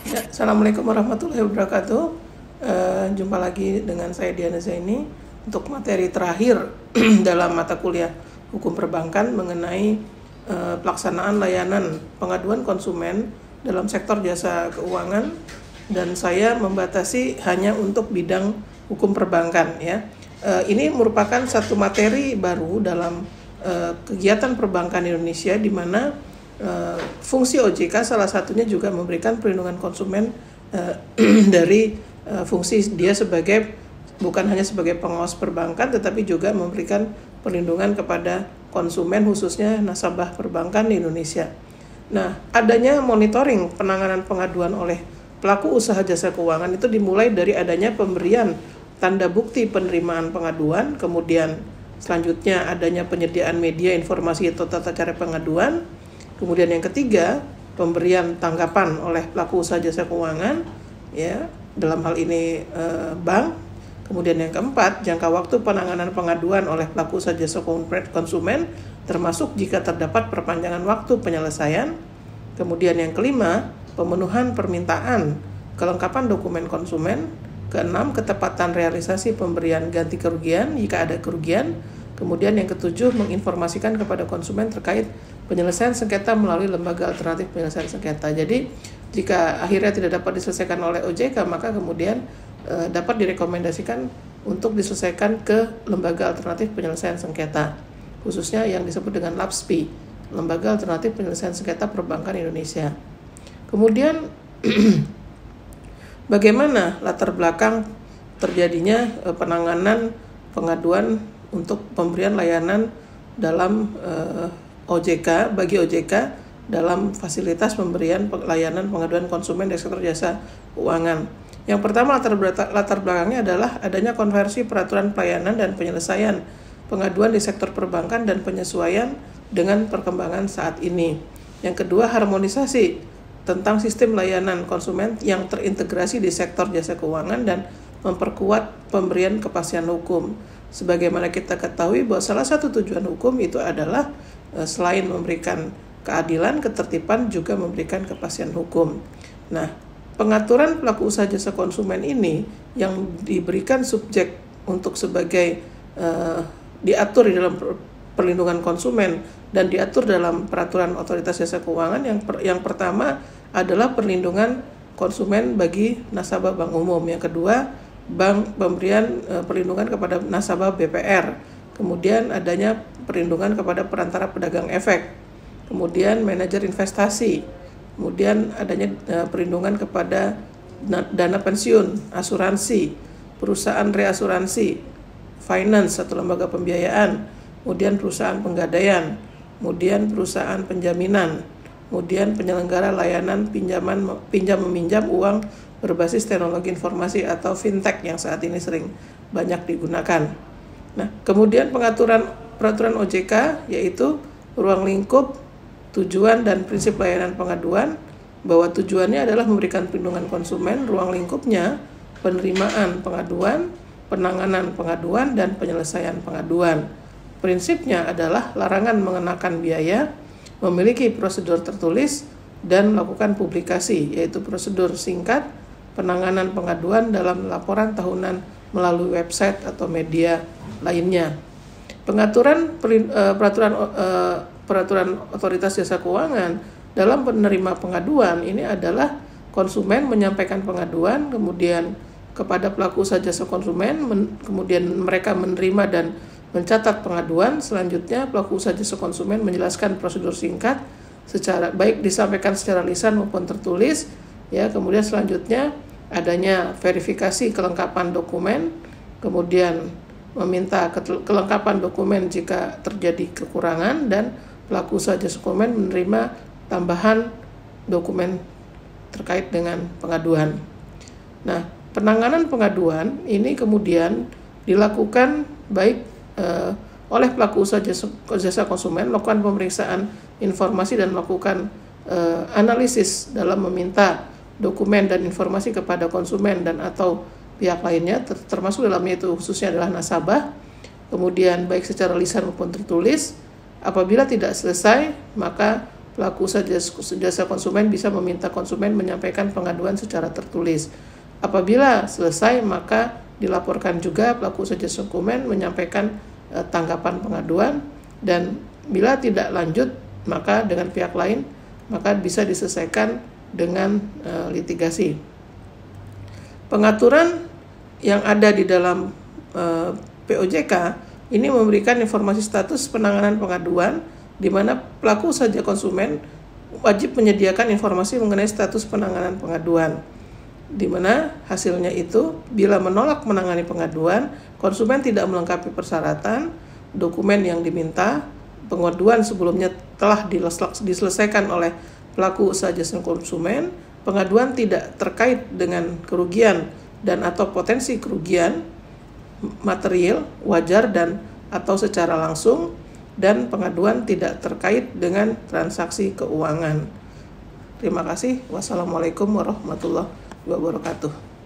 Ya, Assalamualaikum warahmatullahi wabarakatuh. Jumpa lagi dengan saya Diana Zaini untuk materi terakhir dalam mata kuliah Hukum Perbankan mengenai pelaksanaan layanan pengaduan konsumen dalam sektor jasa keuangan, dan saya membatasi hanya untuk bidang hukum perbankan ya. Ini merupakan satu materi baru dalam kegiatan perbankan Indonesia, di mana fungsi OJK salah satunya juga memberikan perlindungan konsumen dari fungsi dia sebagai bukan hanya sebagai pengawas perbankan, tetapi juga memberikan perlindungan kepada konsumen, khususnya nasabah perbankan di Indonesia. Nah, adanya monitoring penanganan pengaduan oleh pelaku usaha jasa keuangan itu dimulai dari adanya pemberian tanda bukti penerimaan pengaduan, kemudian selanjutnya adanya penyediaan media informasi atau tata cara pengaduan. Kemudian yang ketiga, pemberian tanggapan oleh pelaku usaha jasa keuangan, ya, dalam hal ini bank. Kemudian yang keempat, jangka waktu penanganan pengaduan oleh pelaku usaha jasa konsumen, termasuk jika terdapat perpanjangan waktu penyelesaian. Kemudian yang kelima, pemenuhan permintaan kelengkapan dokumen konsumen. Keenam, ketepatan realisasi pemberian ganti kerugian jika ada kerugian. Kemudian yang ketujuh, menginformasikan kepada konsumen terkait penyelesaian sengketa melalui lembaga alternatif penyelesaian sengketa. Jadi jika akhirnya tidak dapat diselesaikan oleh OJK, maka kemudian dapat direkomendasikan untuk diselesaikan ke lembaga alternatif penyelesaian sengketa, khususnya yang disebut dengan LAPSPI, Lembaga Alternatif Penyelesaian Sengketa Perbankan Indonesia. Kemudian bagaimana latar belakang terjadinya penanganan pengaduan untuk pemberian layanan dalam OJK, bagi OJK dalam fasilitas pemberian layanan pengaduan konsumen dari sektor jasa keuangan. Yang pertama, latar belakangnya adalah adanya konversi peraturan pelayanan dan penyelesaian pengaduan di sektor perbankan dan penyesuaian dengan perkembangan saat ini. Yang kedua, harmonisasi tentang sistem layanan konsumen yang terintegrasi di sektor jasa keuangan dan memperkuat pemberian kepastian hukum. Sebagaimana kita ketahui bahwa salah satu tujuan hukum itu adalah selain memberikan keadilan, ketertiban, juga memberikan kepastian hukum. Nah, pengaturan pelaku usaha jasa konsumen ini yang diberikan subjek untuk sebagai diatur di dalam perlindungan konsumen dan diatur dalam peraturan otoritas jasa keuangan. Yang pertama adalah perlindungan konsumen bagi nasabah bank umum. Yang kedua, pemberian perlindungan kepada nasabah BPR. Kemudian adanya perlindungan kepada perantara pedagang efek. Kemudian manajer investasi. Kemudian adanya perlindungan kepada dana pensiun, asuransi, perusahaan reasuransi, finance atau lembaga pembiayaan, kemudian perusahaan penggadaian, kemudian perusahaan penjaminan, kemudian penyelenggara layanan pinjam meminjam uang berbasis teknologi informasi atau fintech yang saat ini sering banyak digunakan. Nah, kemudian peraturan OJK yaitu ruang lingkup, tujuan dan prinsip layanan pengaduan, bahwa tujuannya adalah memberikan perlindungan konsumen, ruang lingkupnya penerimaan pengaduan, penanganan pengaduan, dan penyelesaian pengaduan. Prinsipnya adalah larangan mengenakan biaya, memiliki prosedur tertulis, dan melakukan publikasi, yaitu prosedur singkat penanganan pengaduan dalam laporan tahunan melalui website atau media lainnya. Peraturan otoritas jasa keuangan dalam penerima pengaduan ini adalah konsumen menyampaikan pengaduan, kemudian kepada pelaku usaha jasa konsumen, kemudian mereka menerima dan mencatat pengaduan. Selanjutnya pelaku usaha jasa konsumen menjelaskan prosedur singkat secara baik disampaikan secara lisan maupun tertulis, ya. Kemudian selanjutnya adanya verifikasi kelengkapan dokumen, kemudian meminta kelengkapan dokumen jika terjadi kekurangan, dan pelaku usaha jasa konsumen menerima tambahan dokumen terkait dengan pengaduan. Nah, penanganan pengaduan ini kemudian dilakukan baik oleh pelaku usaha jasa konsumen, melakukan pemeriksaan informasi dan melakukan analisis dalam meminta dokumen dan informasi kepada konsumen dan atau pihak lainnya, termasuk dalamnya itu khususnya adalah nasabah. Kemudian baik secara lisan maupun tertulis. Apabila tidak selesai, maka pelaku usaha jasa konsumen bisa meminta konsumen menyampaikan pengaduan secara tertulis. Apabila selesai, maka dilaporkan juga pelaku usaha jasa konsumen menyampaikan tanggapan pengaduan, dan bila tidak lanjut maka dengan pihak lain maka bisa diselesaikan dengan litigasi. Pengaturan yang ada di dalam POJK ini memberikan informasi status penanganan pengaduan, di mana pelaku usaha konsumen wajib menyediakan informasi mengenai status penanganan pengaduan, di mana hasilnya itu bila menolak menangani pengaduan, konsumen tidak melengkapi persyaratan, dokumen yang diminta, pengaduan sebelumnya telah diselesaikan oleh pelaku usaha jasa konsumen, pengaduan tidak terkait dengan kerugian dan atau potensi kerugian material, wajar dan atau secara langsung, dan pengaduan tidak terkait dengan transaksi keuangan. Terima kasih. Wassalamualaikum warahmatullahi wabarakatuh.